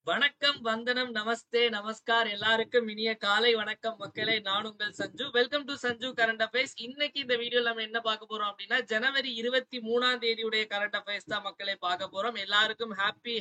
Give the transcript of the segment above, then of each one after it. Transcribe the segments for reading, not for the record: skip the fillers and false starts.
வணக்கம், வந்தனம், நமஸ்தே, நமஸ்கார். எல்லாருக்கும் இனிய காலை வணக்கம் மக்களே. நான் உங்கள் Sanju. Welcome to Sanju current affairs. இன்னைக்கு இந்த வீடியோல நம்ம என்ன பார்க்க போறோம் அப்படின்னா, ஜனவரி 23ஆம் தேதியுடைய கரண்ட் அஃபேர்ஸ் தான் மக்களே பார்க்க போறோம். எல்லாருக்கும் ஹாப்பி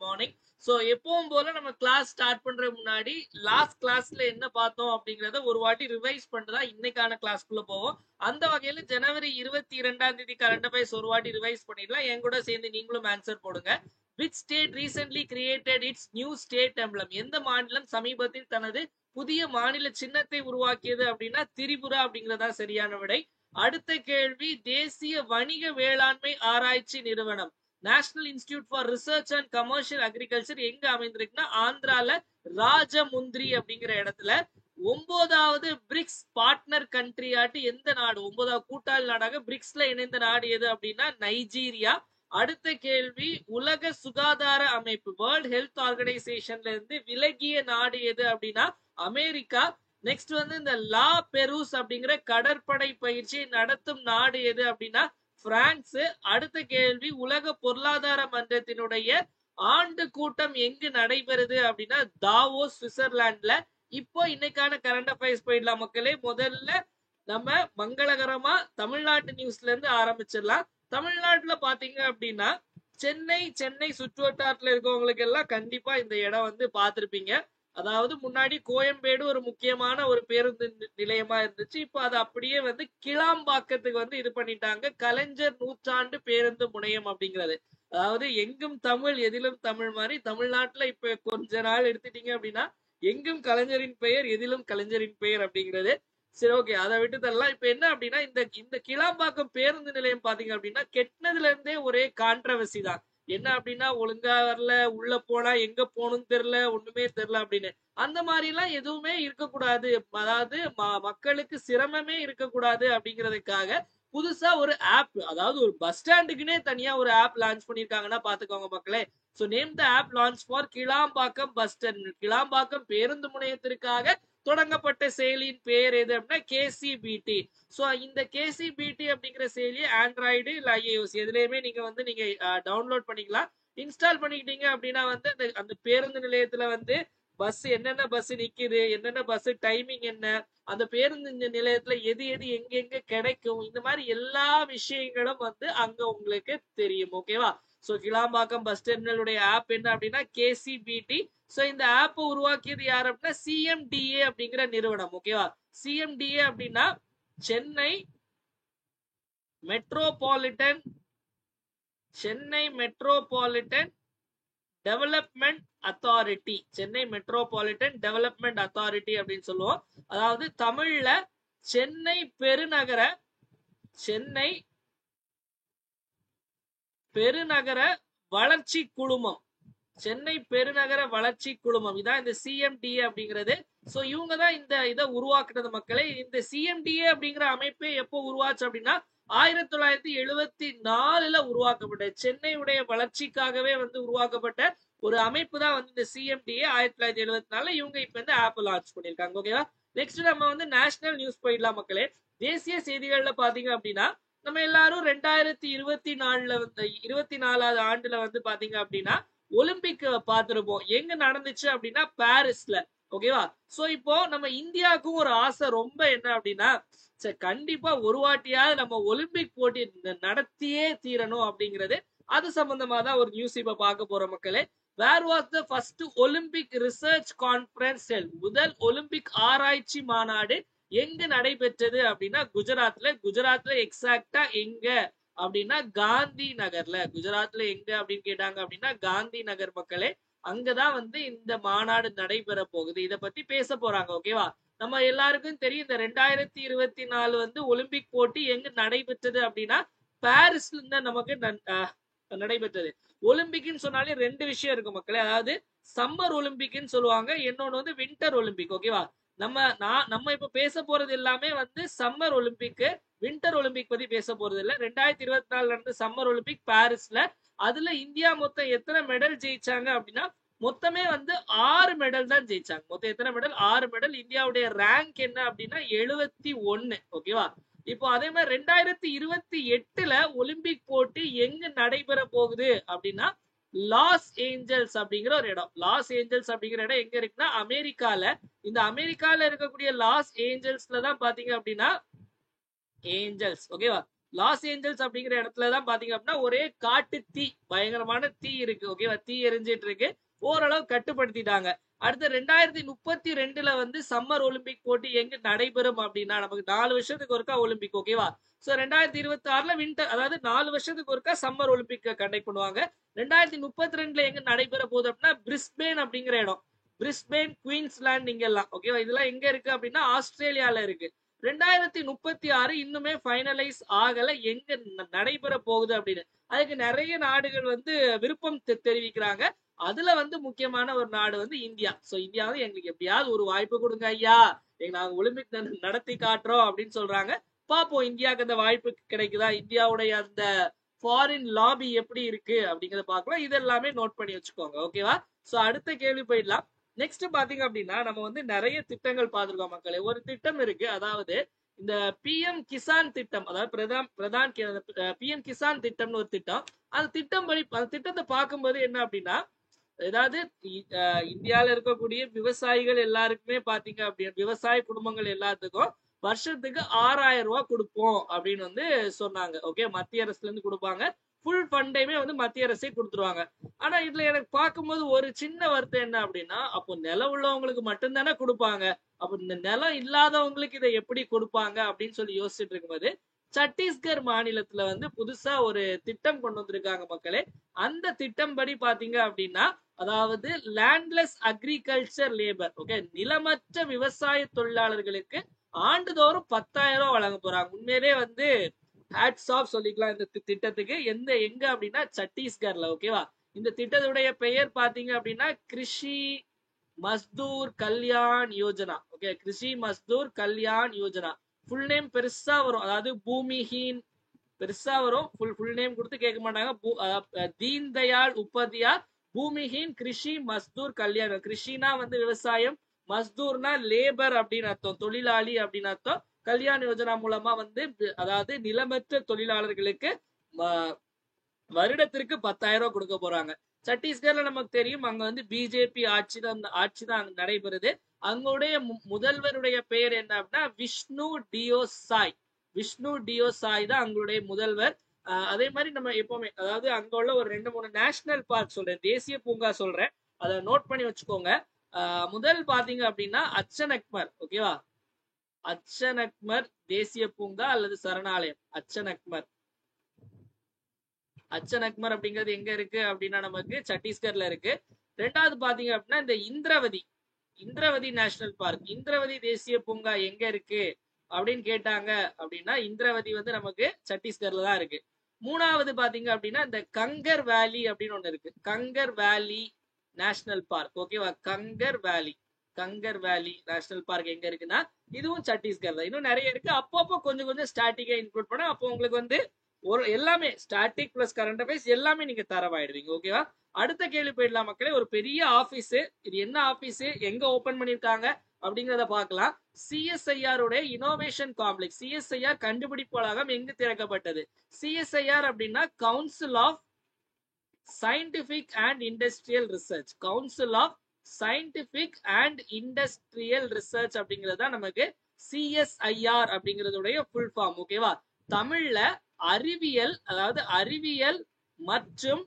மார்னிங். சோ எப்பவும் போல நம்ம கிளாஸ் ஸ்டார்ட் பண்ற முன்னாடி லாஸ்ட் கிளாஸ்ல என்ன பார்த்தோம் அப்படிங்கறத ஒரு வாட்டி ரிவைஸ் பண்ணிட்டு இன்னைக்கான கிளாஸ்க்குள்ள போவோம். அந்த வகையில ஜனவரி 22ஆம் தேதி கரண்ட் அஃபேர்ஸ் ஒரு வாட்டி ரிவைஸ் பண்ணிடலாம். என் கூட சேர்ந்து நீங்களும் ஆன்சர் போடுங்க. Which state recently created its new state emblem? எந்த மாநிலம் சமீபத்தில் தனது புதிய மாநில சின்னத்தை உருவாக்கியது அப்படின்னா திரிபுரா அப்படிங்கறதா சரியான விடை. அடுத்த கேள்வி, தேசிய வணிக வேளாண்மை ஆராய்ச்சி நிறுவனம் national institute for research and commercial agriculture எங்க அமைந்திருக்குன்னா ஆந்திரால ராஜமுந்திரி அப்படிங்கிற இடத்துல. 9வது பிரிக்ஸ் பார்ட்னர் கண்ட்ரி ஆட்டு எந்த நாடு? 9வது கூட்டாளி நாடாக பிரிக்ஸ்ல இணைந்த நாடு எது அப்படின்னா நைஜீரியா. அடுத்த கேள்வி, உலக சுகாதார அமைப்பு வேர்ல்ட் ஹெல்த் ஆர்கனைசேஷன்ல இருந்து விலகிய நாடு எது அப்படின்னா அமெரிக்கா. நெக்ஸ்ட் இந்த லா பெரூஸ் அப்படிங்கிற கடற்படை பயிற்சியை நடத்தும் நாடு எது அப்படின்னா பிரான்ஸ். அடுத்த கேள்வி, உலக பொருளாதார மன்றத்தினுடைய ஆண்டு கூட்டம் எங்கு நடைபெறுது அப்படின்னா தாவோஸ் சுவிட்சர்லாந்துல. இப்போ இன்னைக்கான கரண்ட் அஃபேர்ஸ் போயிடலாம் மக்களே. முதல்ல நம்ம மங்களகரமா தமிழ்நாட்டு நியூஸ்ல இருந்து ஆரம்பிச்சிடலாம். தமிழ்நாட்டுல பாத்தீங்க அப்படின்னா சென்னை சுற்றுவட்டாரத்துல இருக்கவங்களுக்கு எல்லாம் கண்டிப்பா இந்த இடம் பார்த்திருப்பீங்க. அதாவது முன்னாடி கோயம்பேடு ஒரு முக்கியமான ஒரு பேருந்து நிலையமா இருந்துச்சு. இப்போ அது அப்படியே கிளாம்பாக்கத்துக்கு இது பண்ணிட்டாங்க. கலைஞர் நூற்றாண்டு பேருந்து முனையம் அப்படிங்கிறது. அதாவது எங்கும் தமிழ் எதிலும் தமிழ் மாதிரி தமிழ்நாட்டுல இப்ப கொஞ்ச நாள் எடுத்துட்டீங்க அப்படின்னா எங்கும் கலைஞரின் பெயர் எதிலும் கலைஞரின் பெயர் அப்படிங்கிறது. சரி, ஓகே, அதை விட்டு தரலாம். இப்ப என்ன அப்படின்னா இந்த கிளாம்பாக்கம் பேருந்து நிலையம் பாத்தீங்க அப்படின்னா கெட்டினதுல இருந்தே ஒரே கான்ட்ரவர்சி தான். என்ன அப்படின்னா ஒழுங்கா வரல, உள்ள போனா எங்க போகணும்னு தெரியல, ஒண்ணுமே தெரியல அப்படின்னு. அந்த மாதிரி எல்லாம் எதுவுமே இருக்கக்கூடாது, அதாவது மக்களுக்கு சிரமமே இருக்கக்கூடாது அப்படிங்கிறதுக்காக புதுசா ஒரு ஆப், அதாவது ஒரு பஸ் ஸ்டாண்டுக்குன்னே தனியா ஒரு ஆப் லான்ச் பண்ணிருக்காங்கன்னா பாத்துக்கோங்க மக்களே. So name the app launch for Kilambakkam bus stand. Kilambakkam பேருந்து முனையத்திற்காக தொடங்கப்பட்ட செயலியின் பெயர் எது அப்படின்னா KCBT. சோ இந்த KCBT அப்படிங்கிற செயலியை ஆண்ட்ராய்டு இல்ல iOS எதுலயுமே நீங்க டவுன்லோட் பண்ணிக்கலாம். இன்ஸ்டால் பண்ணிக்கிட்டீங்க அப்படின்னா அந்த பேருந்து நிலையத்துல பஸ் என்னென்ன பஸ் நிக்குது, என்னென்ன பஸ் டைமிங் என்ன, அந்த பேருந்து நிலையத்துல எது எது எங்க கிடைக்கும், இந்த மாதிரி எல்லா விஷயங்களும் அங்க உங்களுக்கு தெரியும். ஓகேவா? சோ கிளாம்பாக்கம் பஸ் டெர்மினலுடைய ஆப் என்ன அப்படின்னா KCBT. சோ இந்த ஆப் உருவாக்கியது யார் அப்படின்னா CMDA அப்படிங்கிற நிறுவனம். ஓகேவா? CMDA அப்படின்னா Chennai metropolitan development authority. Chennai metropolitan development authority அப்படின்னு சொல்லுவோம். அதாவது தமிழ்ல சென்னை பெருநகர வளர்ச்சி குழுமம். சென்னை பெருநகர வளர்ச்சி குழுமம் இதான் இந்த CMDA அப்படிங்கிறது. சோ இவங்க தான் இந்த இதை உருவாக்குனது மக்களே. இந்த CMDA அப்படிங்கிற அமைப்பே எப்போ உருவாச்சு அப்படின்னா 1974 உருவாக்கப்பட்ட சென்னையுடைய வளர்ச்சிக்காகவே உருவாக்கப்பட்ட ஒரு அமைப்பு தான் இந்த CMDA. 1974 இவங்க இப்ப இந்த ஆப் லான்ச் பண்ணிருக்காங்க. ஓகேவா? நெக்ஸ்ட் நம்ம நேஷனல் நியூஸ் போயிடலாம் மக்களே. தேசிய செய்திகள்ல பாத்தீங்க அப்படின்னா நம்ம எல்லாரும் 2024 ஆண்டுல பாத்தீங்க அப்படின்னா ஒலிம்பிக் பார்த்திருப்போம். எங்க நடந்துச்சு அப்படின்னா பாரிஸ்ல. ஓகேவா? சோ இப்போ நம்ம இந்தியாவுக்கும் ஒரு ஆசை ரொம்ப என்ன அப்படின்னா கண்டிப்பா ஒரு வாட்டியாவது நம்ம ஒலிம்பிக் போட்டி நடத்தியே தீரணும் அப்படிங்கிறது. அது சம்பந்தமா தான் ஒரு நியூஸ் இப்ப பார்க்க போற மக்களே. Where was the first Olympic research conference held? முதல் ஒலிம்பிக் ஆராய்ச்சி மாநாடு எங்க நடைபெற்றது அப்படின்னா குஜராத்ல எக்ஸாக்டா எங்க அப்படின்னா காந்தி நகர்ல. குஜராத்ல எங்க அப்படின்னு கேட்டாங்க அப்படின்னா காந்தி நகர் மக்களே. அங்கதான் இந்த மாநாடு நடைபெற போகுது. இத பத்தி பேச போறாங்க. ஓகேவா? நம்ம எல்லாருக்கும் தெரியும் இந்த 2024 ஒலிம்பிக் போட்டி எங்க நடைபெற்றது அப்படின்னா பாரிஸ்ல நமக்கு நடைபெற்றது. ஒலிம்பிக்னு சொன்னாலே ரெண்டு விஷயம் இருக்கு மக்களே. அதாவது சம்மர் ஒலிம்பிக்னு சொல்லுவாங்க, இன்னொன்னு வின்டர் ஒலிம்பிக். ஓகேவா? நம்ம இப்ப பேச போறது எல்லாமே சம்மர் ஒலிம்பிக். வின்டர் ஒலிம்பிக் பத்தி பேச போறது இல்ல. 2024 நடந்த சம்மர் ஒலிம்பிக் பாரிஸ்ல. அதுல இந்தியா மொத்தம் எத்தனை மெடல் ஜெயிச்சாங்க அப்படின்னா மொத்தமே 6 மெடல் தான் ஜெயிச்சாங்க. மொத்தம் எத்தனை மெடல்? 6 மெடல். இந்தியாவுடைய ரேங்க் என்ன அப்படின்னா 71. ஓகேவா? இப்போ அதே மாதிரி 2028 ஒலிம்பிக் போட்டி எங்க நடைபெற போகுது அப்படின்னா லாஸ் ஏஞ்சல்ஸ் அப்படிங்கிற ஒரு இடம். லாஸ் ஏஞ்சல்ஸ் அப்படிங்கிற இடம் எங்க இருக்குன்னா அமெரிக்கால. இந்த அமெரிக்கால இருக்கக்கூடிய லாஸ் ஏஞ்சல்ஸ்ல தான் பாத்தீங்க அப்படின்னா ஏஞ்சல்ஸ் ஓகேவா, லாஸ் ஏஞ்சல்ஸ் அப்படிங்கிற இடத்துலதான் பாத்தீங்க அப்படின்னா ஒரே காட்டு தீ, பயங்கரமான தீ இருக்கு ஓகேவா, தீ எரிஞ்சிட்டு இருக்கு. ஓரளவு கட்டுப்படுத்திட்டாங்க. அடுத்து 2032 வந்து சம்மர் ஒலிம்பிக் போட்டி எங்க நடைபெறும் அப்படின்னா, நமக்கு 4 வருஷத்துக்கு ஒருக்கா ஒலிம்பிக் ஓகேவா. சோ 2026 வின்டர், அதாவது 4 வருஷத்துக்கு ஒருக்கா சம்மர் ஒலிம்பிக் கண்டக்ட் பண்ணுவாங்க. 2032 எங்க நடைபெற போகுது அப்படின்னா பிரிஸ்பேன் அப்படிங்கிற இடம், பிரிஸ்பேன் குயின்ஸ்லாந்து இங்க எல்லாம் ஓகேவா. இதெல்லாம் எங்க இருக்கு அப்படின்னா ஆஸ்திரேலியால இருக்கு. 2036 இன்னுமே ஃபைனலைஸ் ஆகல எங்க நடைபெற போகுது அப்படின்னு. அதுக்கு நிறைய நாடுகள் வந்து விருப்பம் தெரிவிக்கிறாங்க. அதுல வந்து முக்கியமான ஒரு நாடு வந்து இந்தியா. சோ இந்தியா வந்து எங்களுக்கு எப்படியாவது ஒரு வாய்ப்பு கொடுங்க ஐயா, நாங்க ஒலிம்பிக் நடத்தி காட்டுறோம் அப்படின்னு சொல்றாங்க. பாப்போம் இந்தியாவுக்கு அந்த வாய்ப்பு கிடைக்குதா, இந்தியாவுடைய அந்த ஃபாரின் லாபி எப்படி இருக்கு அப்படிங்கறத பார்க்கலாம். இது எல்லாமே நோட் பண்ணி வச்சுக்கோங்க ஓகேவா. சோ அடுத்த கேள்வி போயிடலாம். நெக்ஸ்ட் பாத்தீங்க அப்படின்னா நம்ம வந்து நிறைய திட்டங்கள் பார்த்திருக்கோம் மக்களே. ஒரு திட்டம் இருக்கு, அதாவது இந்த பிஎம் கிசான் திட்டம், அதாவது பிரதான் பிஎம் கிசான் திட்டம்னு ஒரு திட்டம். அந்த திட்டம் படி அந்த திட்டத்தை பார்க்கும்போது என்ன அப்படின்னா, ஏதாவது இந்தியால இருக்கக்கூடிய விவசாயிகள் எல்லாருக்குமே பாத்தீங்க அப்படின்னா, விவசாய குடும்பங்கள் எல்லாத்துக்கும் வருஷத்துக்கு 6000 ரூபாய் கொடுப்போம் அப்படின்னு வந்து சொன்னாங்க ஓகே. மத்திய அரசுல இருந்து கொடுப்பாங்க, ஃபுல் ஃபண்டையுமே வந்து மத்திய அரசே கொடுத்துருவாங்க. ஆனா இதுல எனக்கு பார்க்கும்போது ஒரு சின்ன வருத்தம் என்ன அப்படின்னா, அப்போ நிலம் உள்ளவங்களுக்கு மட்டும்தானே கொடுப்பாங்க, அப்ப இந்த நிலம் இல்லாதவங்களுக்கு இதை எப்படி கொடுப்பாங்க அப்படின்னு சொல்லி யோசிச்சுட்டு இருக்கும்போது சத்தீஸ்கர் மாநிலத்துல வந்து புதுசா ஒரு திட்டம் கொண்டு வந்திருக்காங்க மக்களே. அந்த திட்டம் படி பாத்தீங்க அப்படின்னா, அதாவது லேண்ட்லெஸ் அக்ரிகல்ச்சர் லேபர் ஓகே, நிலமற்ற விவசாய தொழிலாளர்களுக்கு ஆண்டுதோறும் 10,000 ரூபாய் வழங்க போறாங்க. உண்மையிலே வந்து ஹேட்ஸ் ஆஃப் சொல்லிக்கலாம் இந்த திட்டத்துக்கு. எங்க அப்படின்னா சத்தீஸ்கர்ல ஓகேவா. இந்த திட்டத்துடைய பெயர் பாத்தீங்க அப்படின்னா Krishi Mazdoor Kalyan Yojana okay, Krishi Mazdoor Kalyan Yojana. Full name பெருசா வரும், அதாவது பூமிஹீன் பெருசா வரும். ஃபுல் நேம் கொடுத்து கேட்க மாட்டாங்க. தீன் தயாள் உபாத்யாய் பூமிஹீன் கிருஷி மஸ்தூர் கல்யாண். கிருஷினா வந்து விவசாயம், மஸ்தூர்னா லேபர் அப்படின்னு அர்த்தம், தொழிலாளி அப்படின்னு அர்த்தம். கல்யாண் யோஜனா மூலமா வந்து அதாவது நிலமற்ற தொழிலாளர்களுக்கு வருடத்திற்கு 10,000 ரூபாய் கொடுக்க போறாங்க. சத்தீஸ்கர்ல நமக்கு தெரியும் அங்க வந்து பிஜேபி ஆட்சி தான் அங்க நடைபெறுது. அங்களுடைய முதல்வருடைய பெயர் என்ன அப்படின்னா விஷ்ணு டியோ சாய். விஷ்ணு டியோ சாய் தான் அங்களுடைய முதல்வர். அதே மாதிரி நம்ம எப்பவுமே, அதாவது அங்க உள்ள ஒரு 2-3 நேஷனல் பார்க் சொல்றேன், தேசிய பூங்கா சொல்றேன், அதை நோட் பண்ணி வச்சுக்கோங்க. முதல் பாத்தீங்க அப்படின்னா அச்சனக்மர் ஓகேவா, அச்சனக்மர் தேசிய பூங்கா அல்லது சரணாலயம். அச்சனக்மர் அப்படிங்கிறது எங்க இருக்கு அப்படின்னா நமக்கு சத்தீஸ்கர்ல இருக்கு. ரெண்டாவது பாத்தீங்க அப்படின்னா இந்த இந்திரவதி நேஷனல் பார்க், இந்திரவதி தேசிய பூங்கா எங்க இருக்கு அப்படின்னு கேட்டாங்க அப்படின்னா இந்திரவதி வந்து நமக்கு சத்தீஸ்கர்ல தான் இருக்கு. மூணாவது பாத்தீங்க அப்படின்னா இந்த கங்கர் வேலி அப்படின்னு ஒண்ணு இருக்கு, கங்கர் வேலி நேஷனல் பார்க் ஓகேவா. கங்கர் வேலி நேஷனல் பார்க் எங்க இருக்குன்னா இதுவும் சத்தீஸ்கர் தான். இன்னும் நிறைய இருக்கு, அப்பப்போ கொஞ்சம் ஸ்டாட்டிக்கா இன்க்ளூட் பண்ண அப்போ உங்களுக்கு வந்து ஒரு எல்லாமே ஸ்டாட்டிக் பிளஸ் கரண்ட் அஃபேர்ஸ் எல்லாமே நீங்க தரவாயிடுவீங்க ஓகேவா. அடுத்த கேள்வி போயிடலாம் மக்களே. ஒரு பெரிய ஆபீஸ், இது என்ன ஆபீஸ், எங்க ஓபன் பண்ணிருக்காங்க அப்படிங்கறத பார்க்கலாம். சிஎஸ்ஐஆர் உடைய இனோவேஷன் காம்ப்ளெக்ஸ், சிஎஸ்ஐஆர் கண்டுபிடிப்பு வளாகம் எங்கு திறக்கப்பட்டது. சிஎஸ்ஐஆர் அப்படின்னா council of scientific and industrial research, council of scientific and industrial research அப்படிங்கிறது தான் நமக்கு சிஎஸ்ஐஆர் அப்படிங்கறதுடைய ஃபுல் ஃபார்ம் ஓகேவா. தமிழ்ல அறிவியல், அதாவது அறிவியல் மற்றும்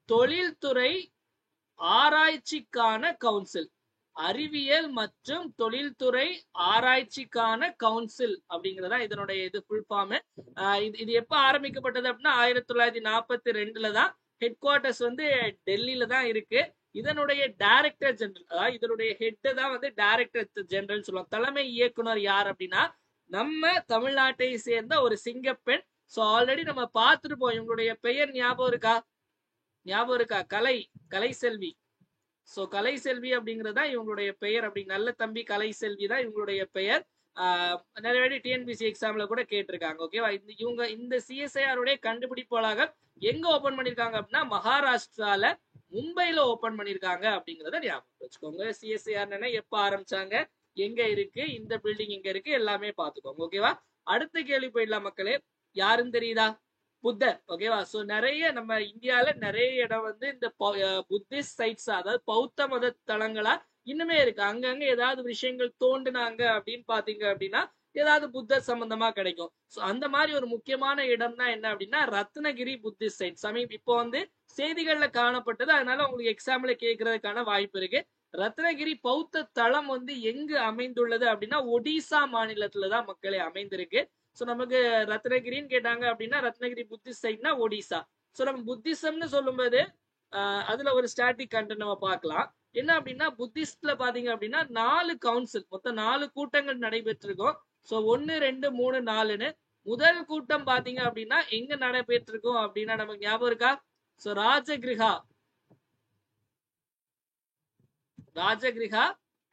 தொழில்துறை ஆராய்ச்சிக்கான கவுன்சில், அறிவியல் மற்றும் தொழில்துறை ஆராய்ச்சிக்கான கவுன்சில் அப்படிங்கறதா இதனுடைய இது ஃபுல் ஃபார்ம். இது எப்ப ஆரம்பிக்கப்பட்டது அப்படின்னா 1942 தான். ஹெட் குவார்டர்ஸ் வந்து டெல்லியில தான் இருக்கு. இதனுடைய டைரக்டர் ஜெனரல், அதாவது இதனுடைய ஹெட் தான் வந்து டைரக்டர் ஜெனரல் சொல்லுவாங்க. தலைமை இயக்குனர் யார் அப்படின்னா நம்ம தமிழ்நாட்டை சேர்ந்த ஒரு சிங்கப்பெண். சோ ஆல்ரெடி நம்ம பார்த்துருப்போம், இவங்களுடைய பெயர் ஞாபகம் இருக்கா, கலைசெல்வி. சோ கலைசெல்வி அப்படிங்கறதா இவங்களுடைய பெயர். அப்படி நல்ல தம்பி கலைசெல்வி தான் இவங்களுடைய பெயர். நிறைய வாட்டி டிஎன்பிசி எக்ஸாம்ல கூட கேட்டிருக்காங்க ஓகேவா. இவங்க இந்த சிஎஸ்ஐஆர் உடைய கண்டுபிடிப்பாளர்கள் எங்க ஓபன் பண்ணிருக்காங்க அப்படின்னா மகாராஷ்டிரால மும்பைல ஓபன் பண்ணிருக்காங்க அப்படிங்கறத ஞாபகம் வச்சுக்கோங்க. சிஎஸ்ஐஆர் எப்ப ஆரம்பிச்சாங்க, எங்க இருக்கு, இந்த பில்டிங் எங்க இருக்கு, எல்லாமே பாத்துக்கோங்க ஓகேவா. அடுத்த கேள்வி போயிடலாம் மக்களே. யாருன்னு தெரியுதா, புத்தர். ஓகேவா? சோ நிறைய நம்ம இந்தியால நிறைய இடம் வந்து இந்த புத்திஸ்ட் சைட்ஸ், அதாவது பௌத்த மத தலங்களா இன்னுமே இருக்கு. அங்கங்க ஏதாவது விஷயங்கள் தோண்டுனாங்க அப்படின்னு பாத்தீங்க அப்படின்னா ஏதாவது புத்தர் சம்பந்தமா கிடைக்கும். சோ அந்த மாதிரி ஒரு முக்கியமான இடம் தான் என்ன அப்படின்னா ரத்னகிரி புத்திஸ்ட் சைட். இப்போ வந்து செய்திகள்ல காணப்பட்டது, அதனால உங்களுக்கு எக்ஸாம்ல கேட்கறதுக்கான வாய்ப்பு இருக்கு. ரத்னகிரி பௌத்த தளம் வந்து எங்கு அமைந்துள்ளது அப்படின்னா ஒடிசா மாநிலத்துலதான் மக்களே அமைந்திருக்கு. சோ நமக்கு ரத்னகிரின்னு கேட்டாங்க அப்படின்னா ரத்னகிரி புத்திஸ்ட் சைட்னா ஒடிசா. சோ நம்ம புத்திசம்னு சொல்லும்போது அதுல ஒரு ஸ்டாட்டிக் கண்டென்ட் நம்ம பார்க்கலாம். என்ன அப்படின்னா புத்திஸ்ட்ல பாத்தீங்க அப்படின்னா 4 கவுன்சில், மொத்தம் 4 கூட்டங்கள் நடைபெற்றிருக்கும். சோ 1 2 3 4ன்னு முதல் கூட்டம் பாத்தீங்க அப்படின்னா எங்க நடைபெற்றிருக்கும் அப்படின்னா நமக்கு ஞாபகம் இருக்கா? சோ ராஜகிரிகா.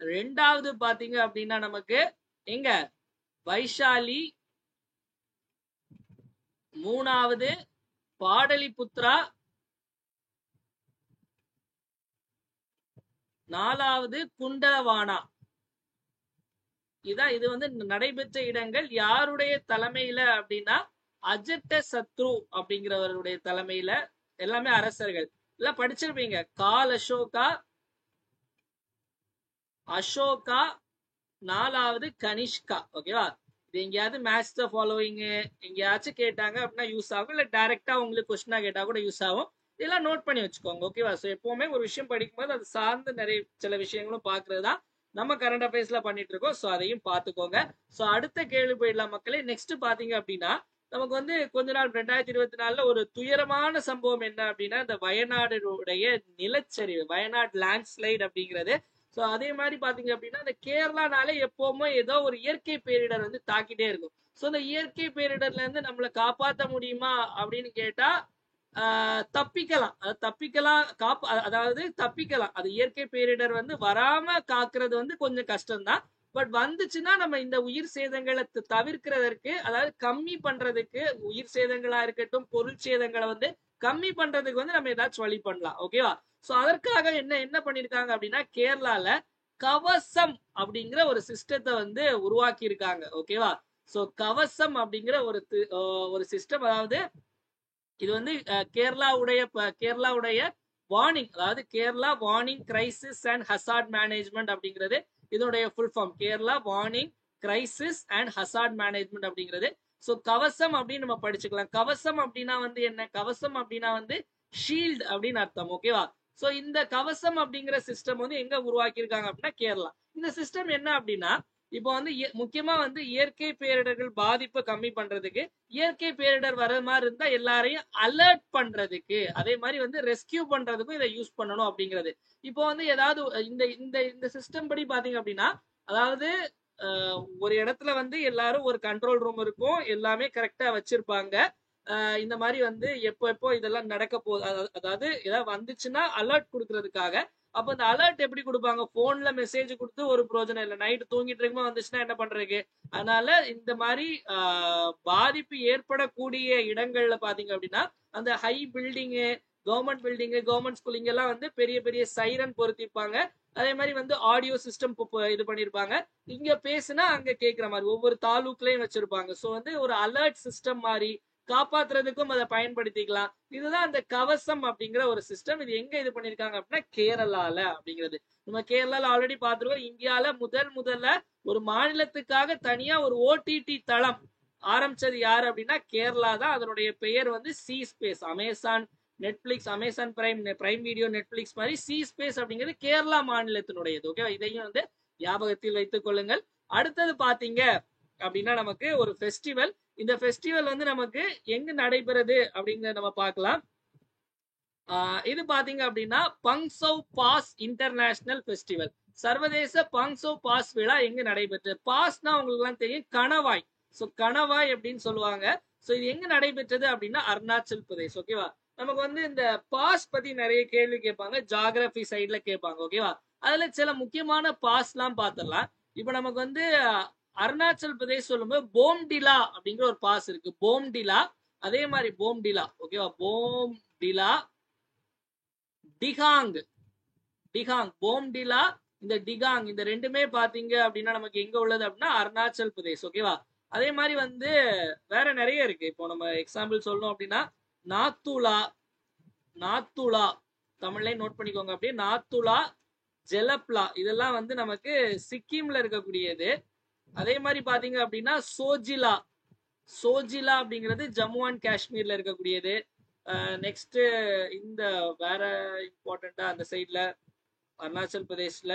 ரெண்டாவது பாத்தீங்க அப்படின்னா நமக்கு எங்க வைஷாலி. மூணாவது பாடலிபுத்ரா. நாலாவது குண்டலவானா. இது வந்து நடைபெற்ற இடங்கள். யாருடைய தலைமையில அப்படின்னா அஜட்ட சத்ரு அப்படிங்கிறவருடைய தலைமையில. எல்லாமே அரசர்கள் எல்லாம் படிச்சிருப்பீங்க. கால் அசோகா, நாலாவது கனிஷ்கா. ஓகேவா? இது எங்கேயாவது மேட்ச் த ஃபாலோவிங் எங்கேயாச்சும் கேட்டாங்க அப்படின்னா யூஸ் ஆகும், இல்ல டைரக்டா உங்களுக்கு கொஸ்டினா கேட்டா கூட யூஸ் ஆகும். இதெல்லாம் நோட் பண்ணி வச்சுக்கோங்க. ஓகேவா? சோ எப்பவுமே ஒரு விஷயம் படிக்கும்போது அது சார்ந்து நிறைய சில விஷயங்களும் பாக்குறது தான் நம்ம கரண்ட் அஃபேர்ஸ்ல பண்ணிட்டு இருக்கோம். சோ அதையும் பாத்துக்கோங்க. சோ அடுத்த கேள்வி போயிடலாம் மக்களே. நெக்ஸ்ட் பாத்தீங்க அப்படின்னா நமக்கு வந்து கொஞ்ச நாள் 2024 ஒரு துயரமான சம்பவம் என்ன அப்படின்னா இந்த வயநாடுடைய நிலச்சரிவு, வயநாடு லேண்ட்ஸ்லைட் அப்படிங்கிறது. சோ அதே மாதிரி பாத்தீங்க அப்படின்னா இந்த கேரளானாலே எப்பவுமே ஏதோ ஒரு இயற்கை பேரிடர் வந்து தாக்கிட்டே இருக்கும். சோ இந்த இயற்கை பேரிடர்ல இருந்து நம்மளை காப்பாற்ற முடியுமா அப்படின்னு கேட்டா தப்பிக்கலாம். அது தப்பிக்கலாம், அதாவது தப்பிக்கலாம். அது இயற்கை பேரிடர் வந்து வராம காக்குறது வந்து கொஞ்சம் கஷ்டம்தான். பட் வந்துச்சுன்னா நம்ம இந்த உயிர் சேதங்களை தவிர்க்கிறதற்கு, அதாவது கம்மி பண்றதுக்கு, உயிர் சேதங்களா இருக்கட்டும் பொருள் சேதங்களை வந்து கம்மி பண்றதுக்கு வந்து நம்ம ஏதாச்சும் வழி பண்ணலாம். ஓகேவா? சோ அதற்காக என்ன பண்ணிருக்காங்க அப்படின்னா கேரளால கவசம் அப்படிங்கிற ஒரு சிஸ்டத்தை வந்து உருவாக்கி இருக்காங்க. ஓகேவா? சோ கவசம் அப்படிங்கிற ஒரு சிஸ்டம், அதாவது இது வந்து கேரளாவுடைய வார்னிங், அதாவது Kerala warning crisis and hazard management அப்படிங்கிறது இதனுடைய full form. Kerala warning crisis and hazard management அப்படிங்கிறது. சோ கவசம் அப்படின்னு நம்ம படிச்சுக்கலாம். கவசம் அப்படின்னா வந்து என்ன? கவசம் அப்படின்னா வந்து ஷீல்டு அப்படின்னு அர்த்தம். ஓகேவா? சோ இந்த கவசம் அப்படிங்கிற சிஸ்டம் வந்து எங்க உருவாக்கி இருக்காங்க அப்படின்னா கேரளா. இந்த சிஸ்டம் என்ன அப்படின்னா இப்போ வந்து முக்கியமா வந்து இயற்கை பேரிடர்கள் பாதிப்பை கம்மி பண்றதுக்கு, இயற்கை பேரிடர் வர மாதிரி இருந்தா எல்லாரையும் அலர்ட் பண்றதுக்கு, அதே மாதிரி வந்து ரெஸ்கியூ பண்றதுக்கும் இதை யூஸ் பண்ணணும் அப்படிங்கிறது. இப்போ வந்து ஏதாவது இந்த இந்த இந்த சிஸ்டம் படி பாத்தீங்க அப்படின்னா, அதாவது ஒரு இடத்துல வந்து எல்லாரும் ஒரு கண்ட்ரோல் ரூம் இருக்கும், எல்லாமே கரெக்டா வச்சிருப்பாங்க. இந்த மாதிரி வந்து எப்போ இதெல்லாம் நடக்க போகுது, அதாவது ஏதாவது வந்துச்சுன்னா அலர்ட் கொடுக்கறதுக்காக. அப்ப இந்த அலர்ட் எப்படி கொடுப்பாங்க? போன்ல மெசேஜ் கொடுத்து ஒரு பிரோஜனம் இல்லை. நைட்டு தூங்கிட்டு இருக்கும்போது வந்துச்சுன்னா என்ன பண்றதுக்கு? அதனால இந்த மாதிரி பாதிப்பு ஏற்படக்கூடிய இடங்கள்ல பாத்தீங்க அப்படின்னா அந்த high building, government building, government schooling எல்லாம் வந்து பெரிய பெரிய சைரன் பொருத்திருப்பாங்க. அதே மாதிரி வந்து ஆடியோ சிஸ்டம் இது பண்ணிருப்பாங்க. இங்க பேசுனா அங்க கேட்கிற மாதிரி ஒவ்வொரு தாலுக்லயும் வச்சிருப்பாங்க. சோ வந்து ஒரு அலர்ட் சிஸ்டம் மாதிரி காப்பாத்துறதுக்கும் அதை பயன்படுத்திக்கலாம். இதுதான் அந்த கவசம் அப்படிங்கிற ஒரு சிஸ்டம். இது எங்க இது பண்ணிருக்காங்க அப்படின்னா கேரளால அப்படிங்கிறது. நம்ம கேரளால ஆல்ரெடி பார்த்திருக்கோம். இந்தியால முதல்ல ஒரு மாநிலத்துக்காக தனியா ஒரு ஓடிடி தளம் ஆரம்பிச்சது யாரு அப்படின்னா கேரளா தான். அதனுடைய பெயர் வந்து C space. Amazon, Netflix, Amazon prime video, Netflix மாதிரி சி ஸ்பேஸ் அப்படிங்கிறது கேரளா மாநிலத்தினுடையது. ஓகே, இதையும் வந்து ஞாபகத்தில் வைத்துக் கொள்ளுங்கள். அடுத்தது பாத்தீங்க அப்படின்னா நமக்கு ஒரு ஃபெஸ்டிவல். இந்த ஃபெஸ்டிவல் வந்து நமக்கு எங்க நடைபெறுது அப்படிங்கறத நம்ம பார்க்கலாம். இது பாத்தீங்க அப்படின்னா பங்சௌ பாஸ் இன்டர்நேஷனல் ஃபெஸ்டிவல், சர்வதேச பங்சௌ பாஸ் விழா எங்க நடைபெற்றது? பாஸ்னா உங்களுக்கு எல்லாம் தெரியும், கணவாய். சோ கணவாய் அப்படின்னு சொல்லுவாங்க. சோ இது எங்க நடைபெற்றது அப்படின்னா அருணாச்சல் பிரதேஷ். ஓகேவா? நமக்கு வந்து இந்த பாஸ் பத்தி நிறைய கேள்வி கேட்பாங்க, ஜியோகிராபி சைட்ல கேட்பாங்க. ஓகேவா? அதுல சில முக்கியமான பாஸ் எல்லாம் பாத்திரலாம். இப்ப நமக்கு வந்து அருணாச்சல் பிரதேஷ் சொல்லும்போது போம்டிலா அப்படிங்கிற ஒரு பாஸ் இருக்கு. போம்டிலா, அதே மாதிரி போம்டிலா. ஓகேவா? போம்டிலா, டிகாங். போம்டிலா, இந்த டிகாங், இந்த ரெண்டுமே பாத்தீங்க அப்படின்னா நமக்கு எங்க உள்ளது அப்படின்னா அருணாச்சல் பிரதேஷ். ஓகேவா? அதே மாதிரி வந்து வேற நிறைய இருக்கு. இப்போ நம்ம எக்ஸாம்பிள் சொல்லணும் அப்படின்னா நாத்துலா, நாத்துலா தமிழ்ல நோட் பண்ணிக்கோங்க. அப்படியே நாத்துலா, ஜெலப்லா இதெல்லாம் வந்து நமக்கு சிக்கிம்ல இருக்கக்கூடியது. அதே மாதிரி பாத்தீங்க அப்படின்னா சோஜிலா, சோஜிலா அப்படிங்கிறது ஜம்மு அண்ட் காஷ்மீர்ல இருக்கக்கூடியது. நெக்ஸ்ட் இந்த வேற இம்பார்ட்டண்டா அந்த சைட்ல அருணாச்சல் பிரதேஷ்ல,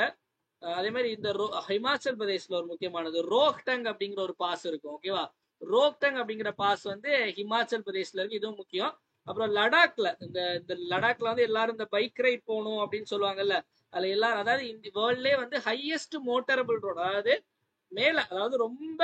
அதே மாதிரி இந்த ஹிமாச்சல் பிரதேஷ்ல ஒரு முக்கியமானது ரோஹ்டங் அப்படிங்கிற ஒரு பாஸ் இருக்கும். ஓகேவா, ரோஹ்டங் அப்படிங்கிற பாஸ் வந்து ஹிமாச்சல் பிரதேஷ்ல இருக்கு, இதுவும் முக்கியம். அப்புறம் லடாக்ல, இந்த இந்த லடாக்ல வந்து எல்லாரும் இந்த பைக் ரைட் போகணும் அப்படின்னு சொல்லுவாங்கல்ல, அதுல எல்லாரும், அதாவது இந்த வேர்ல்ட்லயே வந்து ஹையஸ்ட் மோட்டரபிள் ரோடு, அதாவது மேல, அதாவது ரொம்ப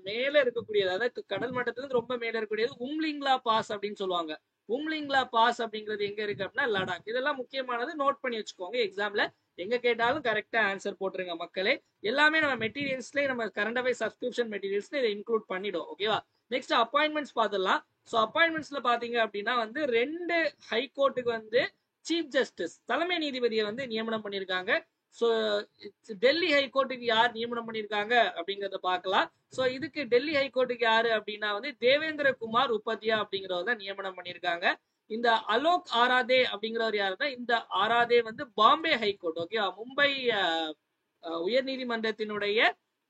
மேல இருக்கக்கூடியது, அதாவது கடல் மட்டத்துல இருந்து ரொம்ப மேல இருக்கக்கூடியது உம்லிங்லா பாஸ் அப்படின்னு சொல்லுவாங்க. உம்லிங்லா பாஸ் அப்படிங்கிறது எங்க இருக்கு அப்படின்னா லடாக். இதெல்லாம் முக்கியமானது, நோட் பண்ணி வச்சுக்கோங்க. எக்ஸாம்ல எங்க கேட்டாலும் கரெக்டா ஆன்சர் போட்டுருங்க மக்களே. எல்லாமே நம்ம மெட்டீரியல்ஸ்லேயே, நம்ம கரண்ட் அஃபேர்ஸ் சப்ஸ்கிரிப்ஷன் மெட்டீரியல்ஸ்ல இதை இன்க்ளூட் பண்ணிடும். ஓகேவா, நெக்ஸ்ட் அப்பாயின்மெண்ட்ஸ் பார்த்துடலாம். ஸோ அப்பாயின்மெண்ட்ஸ்ல பாத்தீங்க அப்படின்னா வந்து 2 ஹைகோர்ட்டுக்கு வந்து சீஃப் ஜஸ்டிஸ், தலைமை நீதிபதியை வந்து நியமனம் பண்ணியிருக்காங்க. ஸோ டெல்லி ஹைகோர்ட்டுக்கு யார் நியமனம் பண்ணியிருக்காங்க அப்படிங்கறத பார்க்கலாம். ஸோ இதுக்கு டெல்லி ஹைகோர்ட்டுக்கு யாரு அப்படின்னா வந்து தேவேந்திர குமார் உபாத்யா அப்படிங்கிறவர் தான் நியமனம் பண்ணியிருக்காங்க. இந்த அலோக் ஆராதே அப்படிங்கிறவர் யாருன்னா, இந்த ஆராதே வந்து பாம்பே ஹைகோர்ட், ஓகேவா, மும்பை உயர் நீதிமன்றத்தினுடைய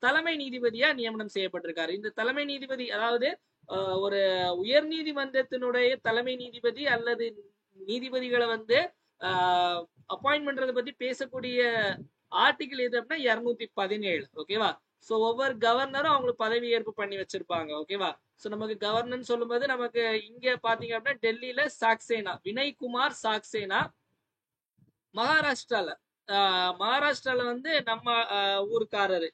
தலைமை நீதிபதியா நியமனம் செய்யப்பட்டிருக்காரு. இந்த தலைமை நீதிபதி, அதாவது ஒரு உயர் நீதிமன்றத்தினுடைய தலைமை நீதிபதி அல்லது நீதிபதிகளை வந்து அப்பாயின்ட் பண்றதை பத்தி பேசக்கூடிய ஆர்டிகிள் எது அப்படின்னா 217. ஓகேவா, சோ ஒவ்வொரு கவர்னரும் அவங்களுக்கு பதவி ஏற்பு பண்ணி வச்சிருப்பாங்க. ஓகேவா, சோ நமக்கு கவர்னர் சொல்லும்போது நமக்கு இங்க பாத்தீங்க அப்படின்னா டெல்லியில சாக்சேனா, வினய் குமார் சாக்சேனா. மகாராஷ்டிரால வந்து நம்ம ஊருக்காரரு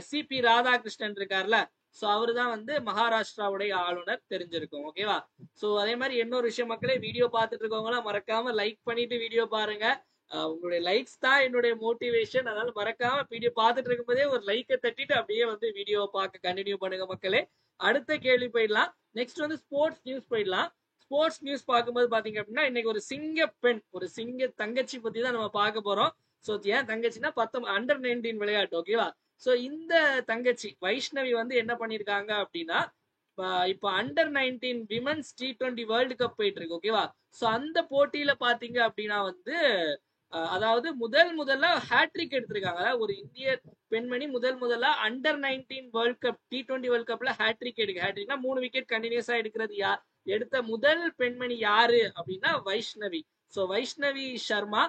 சிபி ராதாகிருஷ்ணன் இருக்காருல்ல, சோ அவரு தான் வந்து மகாராஷ்டிராவுடைய ஆளுநர், தெரிஞ்சிருக்கும். ஓகேவா, சோ அதே மாதிரி இன்னொரு விஷயம் மக்களே, வீடியோ பார்த்துட்டு இருக்கவங்களாம் மறக்காம லைக் பண்ணிட்டு வீடியோ பாருங்க. உங்களுடைய லைக்ஸ் தான் என்னுடைய மோட்டிவேஷன். அதனால மறக்காம வீடியோ பார்த்துட்டு இருக்கும்போதே ஒரு லைக்கை தட்டிட்டு அப்படியே வந்து வீடியோ பார்க்க கண்டினியூ பண்ணுங்க மக்களே. அடுத்த கேள்வி போயிடலாம். நெக்ஸ்ட் வந்து ஸ்போர்ட்ஸ் நியூஸ் போயிடலாம். ஸ்போர்ட்ஸ் நியூஸ் பார்க்கும்போது பாத்தீங்க அப்படின்னா இன்னைக்கு ஒரு சிங்க பெண், ஒரு சிங்க தங்கச்சி பத்தி தான் நம்ம பார்க்க போறோம். சோ ஏன் தங்கச்சின்னா அண்டர் 19 விளையாட்டு. ஓகேவா, சோ இந்த தங்கச்சி வைஷ்ணவி வந்து என்ன பண்ணிருக்காங்க அப்படின்னா, இப்ப under 19 women's T20 world cup போயிட்டு இருக்கு. ஓகேவா, சோ அந்த போட்டியில பாத்தீங்க அப்படின்னா வந்து அதாவது முதல்ல ஹேட்ரிக் எடுத்திருக்காங்க. அதாவது ஒரு இந்திய பெண்மணி முதல்ல under 19 world cup T20 world கப்ல ஹேட்ரிக் எடுக்க, ஹேட்ரிக்னா 3 விக்கெட் கண்டினியூஸா எடுக்கிறது எடுத்த முதல் பெண்மணி யாரு அப்படின்னா Vaishnavi. So Vaishnavi Sharma,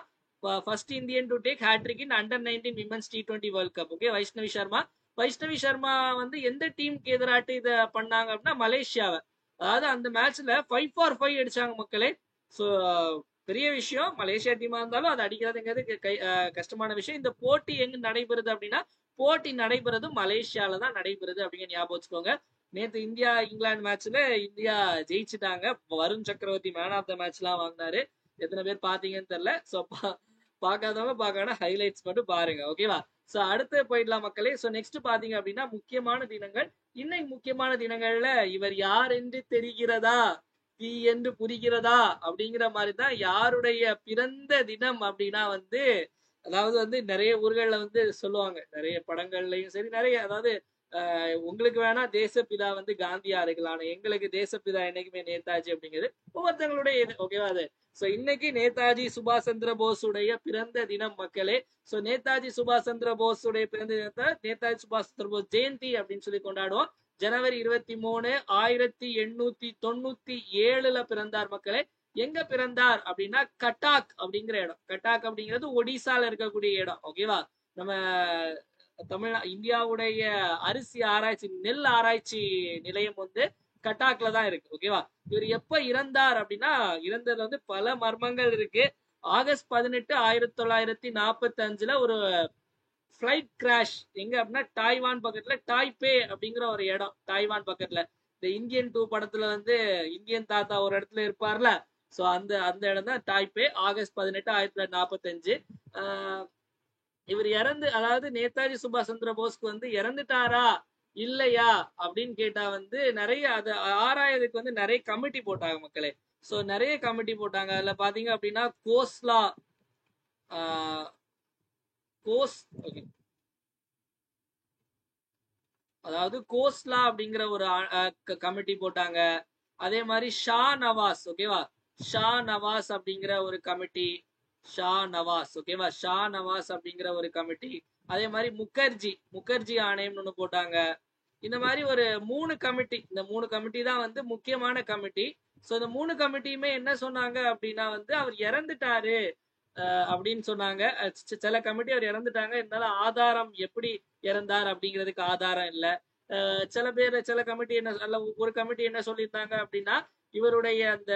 first Indian to take hat-trick in under 19 women's T20 world cup. Okay, Vaishnavi Sharma. Vaishnavi Sharma வந்து எந்த டீமுக்கு எதிராட்டு இதை பண்ணாங்க அப்படின்னா மலேசியாவை. அதாவது அந்த மேட்ச்ல 5 for 5 அடிச்சாங்க மக்களே. சோ பெரிய விஷயம். மலேசியா டீமா இருந்தாலும் அது அடிக்கிறதுங்கிறது கஷ்டமான விஷயம். இந்த போட்டி எங்க நடைபெறுது அப்படின்னா, போட்டி நடைபெறது மலேசியால தான் நடைபெறுது அப்படிங்கிற ஞாபகம் வச்சுக்கோங்க. நேத்து இந்தியா இங்கிலாந்து மேட்ச்ல இந்தியா ஜெயிச்சுட்டாங்க. வருண் சக்கரவர்த்தி மேன் ஆஃப் த மேட்ச் எல்லாம் வாங்கினாரு. எத்தனை பேர் பாத்தீங்கன்னு தெரியல. சோ பார்க்காதவங்க பார்க்கணும், ஹைலைட்ஸ் மட்டும் பாருங்க. ஓகேவா, சோ அடுத்து போயிடலாம் மக்களே. சோ நெக்ஸ்ட் பாத்தீங்க அப்படின்னா முக்கியமான தினங்கள். இன்னைக்கு முக்கியமான தினங்கள்ல இவர் யார் என்று தெரிகிறதா, தீ என்று புரிகிறதா அப்படிங்கிற மாதிரி தான் யாருடைய பிறந்த தினம் அப்படின்னா வந்து, அதாவது வந்து நிறைய ஊர்கள்ல வந்து சொல்லுவாங்க, நிறைய படங்கள்லயும் சரி, நிறைய, அதாவது உங்களுக்கு வேணா தேசப்பிதா வந்து காந்தியா இருக்கலாம், எங்களுக்கு தேசப்பிதா என்னைக்குமே நேதாஜி அப்படிங்கிறது ஒவ்வொருத்தங்களுடைய இது. ஓகேவா, அது சோ இன்னைக்கு நேதாஜி சுபாஷ் சந்திர போஸுடைய பிறந்த தினம் மக்களே. சோ நேதாஜி சுபாஷ் சந்திர போஸுடைய பிறந்த தினத்தை நேதாஜி சுபாஷ் சந்திர போஸ் ஜெயந்தி அப்படின்னு சொல்லி கொண்டாடுவோம். ஜனவரி 23, 1897 பிறந்தார் மக்களே. எங்க பிறந்தார் அப்படின்னா கட்டாக் அப்படிங்கிற இடம். கட்டாக் அப்படிங்கிறது ஒடிசால இருக்கக்கூடிய இடம். ஓகேவா, நம்ம இந்தியாவுடைய அரிசி ஆராய்ச்சி, நெல் ஆராய்ச்சி நிலையம் வந்து கட்டாக்ல தான் இருக்கு. ஓகேவா, இவர் எப்ப இறந்தார் அப்படின்னா, இறந்ததுல வந்து பல மர்மங்கள் இருக்கு. ஆகஸ்ட் 18, 1945 ஒரு ஃபிளைட் கிராஷ் எங்க அப்படின்னா டாய்வான் பக்கத்துல, டாய்பே அப்படிங்கிற ஒரு இடம், டாய்வான் பக்கத்துல. இந்த இந்தியன் 2 படத்துல வந்து இந்தியன் தாத்தா ஒரு இடத்துல இருப்பார்ல, சோ அந்த அந்த இடம் தான் டாய்பே. ஆகஸ்ட் 18, 1945. இவர் இறந்து, அதாவது நேதாஜி சுபாஷ் சந்திர போஸ்க்கு வந்து இறந்துட்டாரா இல்லையா அப்படின்னு கேட்டா வந்து நிறைய அதை ஆராயதுக்கு வந்து நிறைய கமிட்டி போட்டாங்க மக்களே. சோ நிறைய கமிட்டி போட்டாங்க. அதுல பாத்தீங்க அப்படின்னா கோஸ்லா, கோஸ், ஓகே, அதாவது கோஸ்லா அப்படிங்கிற ஒரு கமிட்டி போட்டாங்க. அதே மாதிரி ஷா நவாஸ், ஓகேவா, ஷா நவாஸ் அப்படிங்கிற ஒரு கமிட்டி, ஷா நவாஸ், ஓகேவா, ஷா நவாஸ் அப்படிங்கிற ஒரு கமிட்டி. அதே மாதிரி முகர்ஜி ஆணையம்னு ஒண்ணு போட்டாங்க. இந்த மாதிரி ஒரு 3 கமிட்டி, இந்த 3 கமிட்டி தான் வந்து முக்கியமான கமிட்டி. சோ இந்த 3 கமிட்டியுமே என்ன சொன்னாங்க அப்படின்னா வந்து அவர் இறந்துட்டாரு அப்படின்னு சொன்னாங்க. சில கமிட்டி அவர் இறந்துட்டாங்க, இருந்தாலும் ஆதாரம் எப்படி இறந்தார் அப்படிங்கிறதுக்கு ஆதாரம் இல்ல. சில கமிட்டி என்ன, ஒரு கமிட்டி என்ன சொல்லியிருந்தாங்க அப்படின்னா இவருடைய அந்த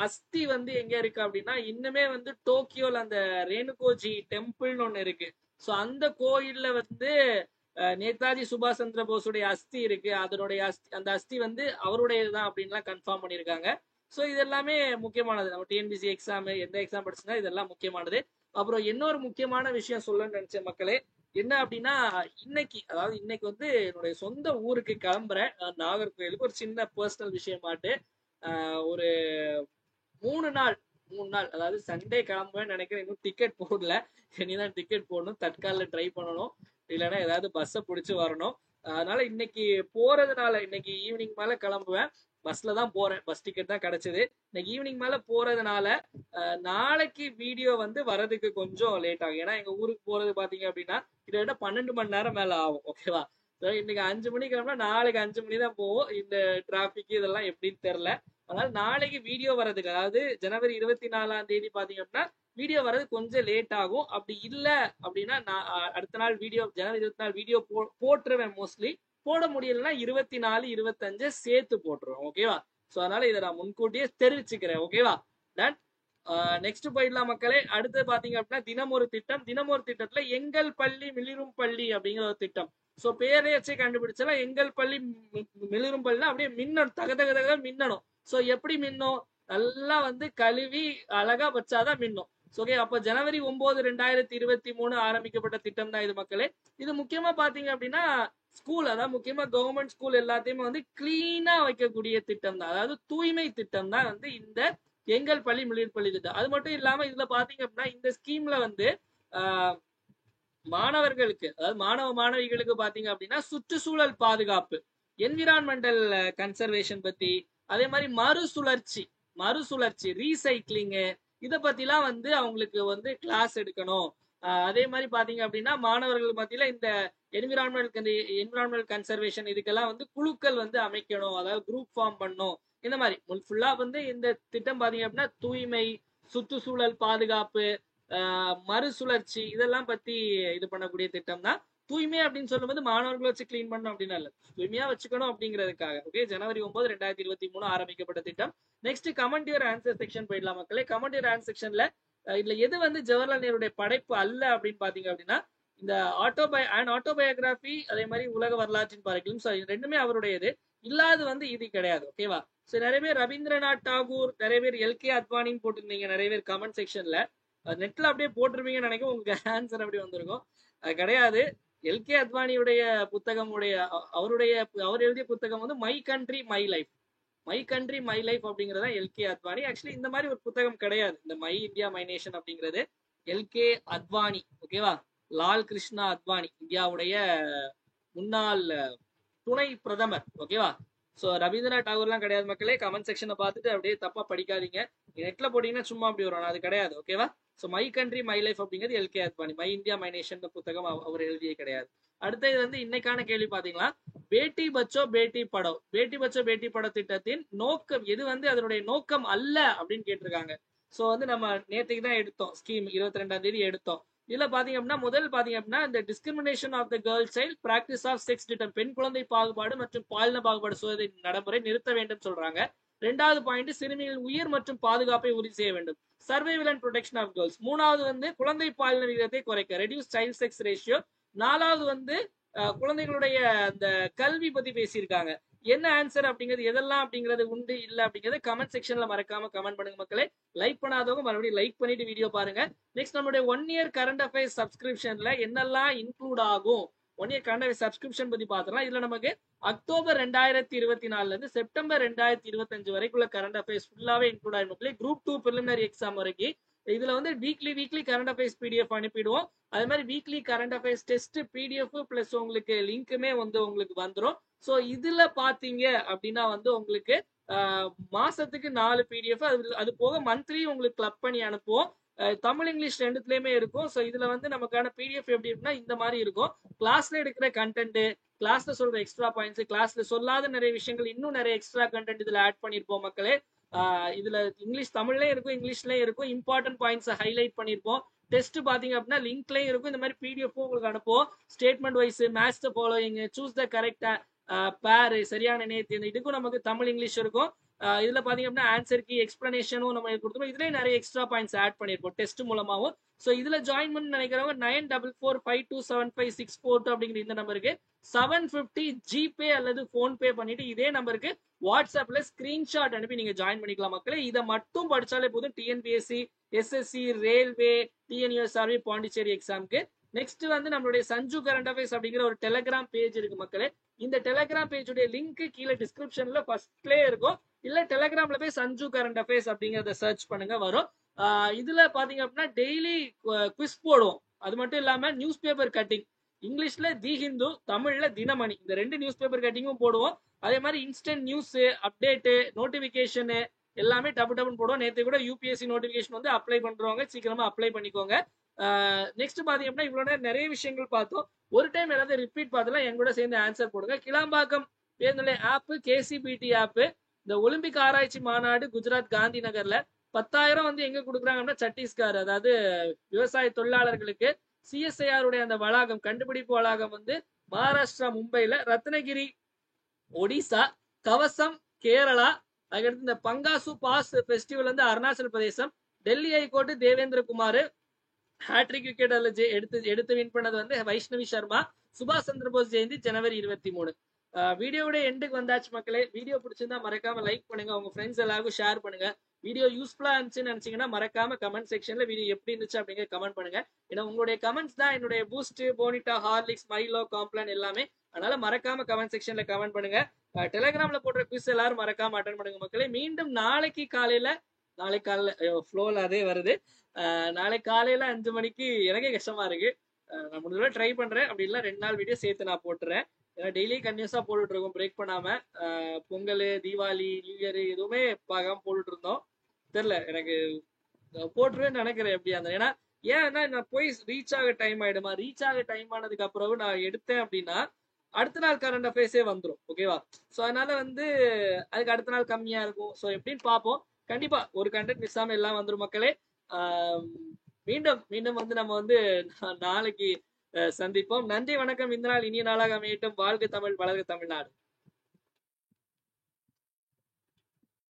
அஸ்தி வந்து எங்க இருக்கு அப்படின்னா இன்னுமே வந்து டோக்கியோல அந்த ரேணுகோஜி டெம்பிள்னு ஒண்ணு இருக்கு. சோ அந்த கோயில்ல வந்து நேதாஜி சுபாஷ் சந்திர போஸுடைய அஸ்தி இருக்கு. அதனுடைய அந்த அஸ்தி வந்து அவருடையதுதான் அப்படின்லாம் கன்ஃபார்ம் பண்ணியிருக்காங்க. சோ இது எல்லாமே முக்கியமானது. நம்ம டிஎன்பிசி எக்ஸாம் எந்த எக்ஸாம் படிச்சுன்னா இதெல்லாம் முக்கியமானது. அப்புறம் இன்னொரு முக்கியமான விஷயம் சொல்லணும்னு நினைச்சேன் மக்களே, என்ன அப்படின்னா இன்னைக்கு வந்து என்னுடைய சொந்த ஊருக்கு கிளம்புறேன், நாகர்கோயிலுக்கு. ஒரு சின்ன பர்சனல் விஷயமாட்டு ஒரு 3 நாள் அதாவது சண்டே கிளம்புவேன்னு நினைக்கிறேன். இன்னும் டிக்கெட் போடல, இனிதான் டிக்கெட் போடணும், தட்காலில் ட்ரை பண்ணணும், இல்லைன்னா ஏதாவது பஸ்ஸை பிடிச்சி வரணும். அதனால இன்னைக்கு போறதுனால இன்னைக்கு ஈவினிங் மேல கிளம்புவேன். பஸ்ல தான் போறேன், பஸ் டிக்கெட் தான் கிடைச்சது. இன்னைக்கு ஈவினிங் மேல போறதுனால நாளைக்கு வீடியோ வந்து வரதுக்கு கொஞ்சம் லேட் ஆகும். ஏன்னா எங்க ஊருக்கு போறது பாத்தீங்க அப்படின்னா கிட்டத்தட்ட 12 மணி நேரம் மேல ஆகும், ஓகேவா. இன்னைக்கு 5 மணிக்கு கிளம்பினா நாளைக்கு 5 மணி தான் போவோம். இந்த டிராபிக் இதெல்லாம் எப்படின்னு தெரியல. அதனால நாளைக்கு வீடியோ வர்றதுக்கு, அதாவது ஜனவரி 24ஆம் தேதி பாத்தீங்க அப்படின்னா வீடியோ வர்றது கொஞ்சம் லேட் ஆகும். அப்படி இல்ல அப்படின்னா நான் அடுத்த நாள் வீடியோ ஜனவரி 24 வீடியோ போட்டுருவேன். மோஸ்ட்லி போட முடியலன்னா 24, 25 சேர்த்து போட்டுருவேன், ஓகேவா. சோ அதனால இதை நான் முன்கூட்டியே தெரிவிச்சுக்கிறேன், ஓகேவா. டன். நெக்ஸ்ட் போயிடலாம் மக்களே. அடுத்து பாத்தீங்க அப்படின்னா தினமொரு திட்டத்துல எங்கள் பள்ளி மிளிரும் பள்ளி அப்படிங்கிற ஒரு திட்டம். சோ பேரை வச்சு கண்டுபிடிச்சலாம். எங்கள் பள்ளி மிளிரும் பள்ளினா அப்படியே மின்னணும், தக மின்னணும். சோ எப்படி மின்னும், நல்லா வந்து கழுவி அழகா வச்சாதான் மின்னும். ஓகே, அப்ப ஜனவரி 9, 2023 ஆரம்பிக்கப்பட்ட திட்டம் தான் இது மக்களே. இது முக்கியமா பாத்தீங்க அப்படின்னா ஸ்கூல், அதாவது முக்கியமா கவர்மெண்ட் ஸ்கூல் எல்லாத்தையுமே வந்து கிளீனா வைக்கக்கூடிய திட்டம் தான், அதாவது தூய்மை திட்டம் தான் வந்து இந்த எங்கள் பள்ளி மிளிர் பள்ளி திட்டம். அது மட்டும் இல்லாம இதுல பாத்தீங்க அப்படின்னா இந்த ஸ்கீம்ல வந்து மாணவர்களுக்கு, அதாவது மாணவிகளுக்கு பாத்தீங்க அப்படின்னா சுற்றுச்சூழல் பாதுகாப்பு, என்விரான்மெண்டல் கன்சர்வேஷன் பத்தி, அதே மாதிரி மறுசுழற்சி ரீசைக்ளிங், இத பத்திலாம் வந்து அவங்களுக்கு வந்து கிளாஸ் எடுக்கணும். அதே மாதிரி பாத்தீங்க அப்படின்னா மாணவர்கள் மத்தியில இந்த என்விரான்மெண்டல் கன்சர்வேஷன் இதுக்கெல்லாம் வந்து குழுக்கள் வந்து அமைக்கணும், அதாவது குரூப் ஃபார்ம் பண்ணும். இந்த மாதிரி ஃபுல்லா வந்து இந்த திட்டம் பாத்தீங்க அப்படின்னா தூய்மை, சுற்றுச்சூழல் பாதுகாப்பு, மறுசுழற்சி இதெல்லாம் பத்தி இது பண்ணக்கூடிய திட்டம் தான். தூய்மை அப்படின்னு சொல்லும்போது மாணவர்களை வச்சு கிளீன் பண்ணணும் அப்படின்னு இல்ல, தூய்மையா வச்சுக்கணும் அப்படிங்கிறதுக்காக. ஓகே, ஜனவரி 9, 2023 ஆரம்பிக்கப்பட்ட திட்டம். Next comment your answer section போயிடலாம் மக்களே. கமெண்ட் யுவர் ஆன்சர் செக்ஷன்ல இதுல எது வந்து ஜவஹர்லால் நேருடைய படைப்பு அல்ல அப்படின்னு பாத்தீங்க அப்படின்னா இந்த ஆட்டோபயோகிராபி, அதே மாதிரி உலக வரலாற்றின் பார்க்கலாம், ரெண்டுமே அவருடையது. இல்லாது வந்து இது கிடையாது, ஓகேவா. சோ நிறைய பேர் ரவீந்திரநாத் டாகூர், நிறைய பேர் எல்கே அத்வானின்னு போட்டிருந்தீங்க நிறைய பேர் கமெண்ட் செக்ஷன்ல. நெட்ல அப்படியே போட்டிருப்பீங்கன்னு நினைக்கும், உங்களுக்கு ஆன்சர் அப்படி வந்திருக்கும். அது கிடையாது. எல்கே அத்வானியுடைய புத்தகம் அவர் எழுதிய புத்தகம் வந்து மை கண்ட்ரி மை லைஃப் அப்படிங்கறத எல்கே அத்வானி. ஆக்சுவலி இந்த மாதிரி ஒரு புத்தகம் கிடையாது, இந்த மை இந்தியா மை நேஷன் அப்படிங்கிறது எல்கே அத்வானி, ஓகேவா. லால் கிருஷ்ணா அத்வானி, இந்தியாவுடைய முன்னாள் துணை பிரதமர், ஓகேவா. சோ ரவீந்திரநாத் டாகூர்லாம் கிடையாது மக்களே. கமெண்ட் செக்ஷனை பார்த்துட்டு அப்படியே தப்பா படிக்காதீங்க. நெட்ல போட்டீங்கன்னா சும்மா அப்படி வரும், அது கிடையாது, ஓகேவா. So my country my life அப்படிங்கிறது L K Advani, my India my nation புத்தகம் அவர் எழுதியே கிடையாது. அடுத்தது வந்து இன்னைக்கான கேள்வி பாத்தீங்களா, பேட்டி பச்சோ பேட்டி படோ திட்டத்தின் நோக்கம் எது வந்து அதனுடைய நோக்கம் அல்ல அப்படின்னு கேட்டிருக்காங்க. சோ வந்து நம்ம நேற்றுக்கு தான் எடுத்தோம் ஸ்கீம், 22ஆம் தேதி எடுத்தோம். இதுல பாத்தீங்க அப்படின்னா முதல் பாத்தீங்க அப்படின்னா இந்த discrimination of the girl child, practice of sex டிட்டம், பெண் குழந்தை பாகுபாடு மற்றும் பாலின பாகுபாடு சோதனை நடைமுறை நிறுத்த வேண்டும் சொல்றாங்க. 2வது பாயிண்ட் சிறுமிகள் உயிர் மற்றும் பாதுகாப்பை உறுதி செய்ய வேண்டும், survival and protection of girls. 3வது வந்து குழந்தை பாலின விகிதத்தை குறைக்க, ரெடியூஸ் சைல்ட் செக்ஸ் ரேஷியோ. 4வது வந்து குழந்தைகளுடைய அந்த கல்வி பத்தி பேசியிருக்காங்க. என்ன ஆன்சர் அப்படிங்கிறது, எதெல்லாம் அப்படிங்கிறது உண்டு இல்ல அப்படிங்கறது கமெண்ட் செக்ஷன்ல மறக்காம கமெண்ட் பண்ணுங்க மக்களே. லைக் பண்ணாதவங்க மறுபடியும் லைக் பண்ணிட்டு வீடியோ பாருங்க. நெக்ஸ்ட் நம்மளுடைய 1 இயர் கரண்ட் அஃபேர்ஸ் சப்ஸ்கிரிப்ஷன்ல என்னெல்லாம் இன்க்ளூட் ஆகும், 1 இயர் கரண்ட் அஃபேர்ஸ் சப்ஸ்கிரிப்ஷன் பத்தி பாத்திரலாம். இதுல நமக்கு அக்டோபர் 2024 இருந்து செப்டம்பர் 2025 வரைக்குள்ள கரண்ட் அஃபேர்ஸ் ஃபுல்லாவே இன்க்ளூட் ஆகும். குரூப் 2 பிரிலிமினரி எக்ஸாம் வரைக்கும் இதுல வந்து வீக்லி கரண்ட் அஃபேர்ஸ் பிடிஎஃப் அனுப்பிடுவோம். அதே மாதிரி weekly current affairs test PDF plus உங்களுக்கு லிங்க்குமே வந்து உங்களுக்கு வந்துடும். ஸோ இதுல பாத்தீங்க அப்படின்னா வந்து உங்களுக்கு மாசத்துக்கு 4 பிடிஎஃப், அது போக மந்த்லி உங்களுக்கு கிளப் பண்ணி அனுப்புவோம். தமிழ் இங்கிலீஷ் ரெண்டுத்துலயுமே இருக்கும். ஸோ இதுல வந்து நமக்கான பிடிஎஃப் எப்படி இருக்குன்னா இந்த மாதிரி இருக்கும். கிளாஸ்ல எடுக்கிற கண்டென்ட், கிளாஸ்ல சொல்ற எக்ஸ்ட்ரா பாயிண்ட்ஸ், கிளாஸ்ல சொல்லாத நிறைய விஷயங்கள், இன்னும் நிறைய எக்ஸ்ட்ரா கண்டென்ட் இதுல ஆட் பண்ணிருப்போம் மக்களே. இதுல இங்கிலீஷ் தமிழ்லயும் இருக்கும், இங்கிலீஷ்லயும் இருக்கும். இம்பார்ட்டன்ட் பாயிண்ட்ஸ் ஹைலைட் பண்ணிருப்போம். டெஸ்ட் பாத்தீங்க அப்படின்னா லிங்க்லயும் இருக்கும். இந்த மாதிரி பிடிஎஃப் உங்களுக்கு அனுப்புவோம். Statement wise, match the following, choose the correct pair, சரியான நேர்த்தி, இதுக்கும் நமக்கு தமிழ் இங்கிலீஷ் இருக்கும். இதுல பாத்தீங்க அப்படின்னா ஆன்சர் கீ எக்ஸ்பிளனேஷனும் நம்ம கொடுத்துருவோம். இதுலயே நிறைய எக்ஸ்ட்ரா பாயிண்ட்ஸ் ஆட் பண்ணிருப்போம் டெஸ்ட் மூலமாவும். சோ இதுல ஜாயின் பண்ணி நினைக்கிறவங்க 9445275642 அப்படிங்கிற இந்த நம்பருக்கு 750 ஜிபே அல்லது போன்பே பண்ணிட்டு இதே நம்பருக்கு வாட்ஸ்அப்ல ஸ்கிரீன்ஷாட் அனுப்பி நீங்க ஜாயின் பண்ணிக்கலாம் மக்களே. இதை மட்டும் படிச்சாலே போதும் டிஎன்பிஎஸ்சி, எஸ்எஸ்சி, ரயில்வே, டிஎன்யூஎஸ்ஆர்வி, பாண்டிச்சேரி எக்ஸாமுக்கு. நெக்ஸ்ட் வந்து நம்மளுடைய சஞ்சு கரண்ட் அஃபேர்ஸ் அப்படிங்கிற ஒரு டெலிகிராம் பேஜ் இருக்கு மக்களே. இந்த டெலிகிராம் பேஜுடைய லிங்க் கீழே டிஸ்கிரிப்ஷன்ல ஃபர்ஸ்ட்லயே இருக்கும். இல்ல டெலிகிராம்ல போய் சஞ்சு கரண்ட் அஃபேர்ஸ் அப்படிங்கறத சர்ச் பண்ணுங்க, வரும். இதுல பாத்தீங்க அப்படின்னா டெய்லி குவிஸ் போடுவோம். அது மட்டும் இல்லாம நியூஸ் பேப்பர் கட்டிங், இங்கிலீஷ்ல தி ஹிந்து, தமிழ்ல தினமணி, இந்த 2 நியூஸ் பேப்பர் கட்டிங்கும் போடுவோம். அதே மாதிரி இன்ஸ்டன்ட் நியூஸ் அப்டேட், நோட்டிபிகேஷன் எல்லாமே டபுள் போடுவோம். நேற்று கூட யூபிஎஸ்சி நோட்டிபிகேஷன் வந்து அப்ளை பண்றவங்க சீக்கிரமா அப்ளை பண்ணிக்கோங்க. நெக்ஸ்ட் பாத்தீங்க அப்படின்னா இவ்வளவு நேரம் நிறைய விஷயங்கள் பார்த்தோம். ஒரு டைம் எல்லாத்தையும் ரிப்பீட் பார்த்தலாம், என் கூட சேர்ந்து ஆன்சர் போடுங்க. கிளாம்பாக்கம் பேருந்துநிலைய ஆப், கேசிபிடி ஆப், இந்த ஒலிம்பிக் ஆராய்ச்சி மாநாடு குஜராத் காந்தி நகர்ல 10,000 வந்து எங்க கொடுக்குறாங்கன்னா சத்தீஸ்கர், அதாவது விவசாய தொழிலாளர்களுக்கு. சிஎஸ்ஐஆர் உடைய அந்த வளாகம், கண்டுபிடிப்பு வளாகம் வந்து மகாராஷ்டிரா மும்பைல, ரத்னகிரி ஒடிசா, கவசம் கேரளா, அதுக்கடுத்து இந்த பங்காசு பாஸ் பெஸ்டிவல் வந்து அருணாச்சல் பிரதேசம், Delhi high court Devendra Kumar, hat-trick wicket எடுத்து வின் பண்ணது வந்து வைஷ்ணவி சர்மா, சுபாஷ் சந்திர போஸ் ஜெயந்தி ஜனவரி 23. வீடியோட எண்டுக்கு வந்தாச்சு மக்களே. வீடியோ பிடிச்சிருந்தா மறக்காம லைக் பண்ணுங்க, உங்க ஃப்ரெண்ட்ஸ் எல்லாருக்கும் ஷேர் பண்ணுங்க. வீடியோ யூஸ்ஃபுல்லா இருந்துச்சுன்னு நினைச்சீங்கன்னா மறக்காம கமெண்ட் செக்ஷன்ல வீடியோ எப்படி இருந்துச்சு அப்படிங்கிற கமெண்ட் பண்ணுங்க. ஏன்னா உங்களுடைய கமெண்ட்ஸ் தான் என்னுடைய பூஸ்ட், போனிட்டா, ஹார்லிக்ஸ், மைலோ, காம்ப்ளான் எல்லாமே. அதனால மறக்காம கமெண்ட் செக்ஷன்ல கமெண்ட் பண்ணுங்க. டெலிகிராம்ல போடுற குவிஸ் எல்லாரும் மறக்காம அட்டன் பண்ணுங்க மக்களே. மீண்டும் நாளைக்கு காலையில ஃப்ளோல அதே வருது. நாளைக்கு காலையில 5 மணிக்கு எனக்கே கஷ்டமா இருக்கு. நான் முடிஞ்ச ட்ரை பண்றேன். அப்படி இல்லை 2 நாள் வீடியோ சேர்த்து நான் போட்டுறேன். ஏன்னா டெய்லி கன்யூஸா போட்டுட்டு இருக்கோம் பிரேக் பண்ணாம. பொங்கல், தீபாவளி, நியூ இயர் எதுவுமே பார்க்காம போட்டுட்டு இருந்தோம். தெரியல எனக்கு போட்டுருவேன்னு நினைக்கிறேன் எப்படியா இருந்தா. ஏன்னா ஏன்னா நான் போய் ரீச் ஆக டைம் ஆயிடுமா, ரீச் ஆக டைம் ஆனதுக்கு அப்புறம் நான் எடுத்தேன் அப்படின்னா அடுத்த நாள் கரண்ட் அஃபேர்ஸே வந்துடும். ஓகேவா? ஸோ அதனால வந்து அதுக்கு அடுத்த நாள் கம்மியா இருக்கும். ஸோ எப்படின்னு பார்ப்போம். கண்டிப்பா ஒரு கண்டென்ட் மிஸ் ஆகாம எல்லாம் வந்துடும் மக்களே. மீண்டும் மீண்டும் வந்து நம்ம வந்து நாளைக்கு சந்திப்போம். நன்றி, வணக்கம். இந்த நாள் இனிய நாளாக அமையட்டும். வாழ்க தமிழ், வளர்க தமிழ்நாடு.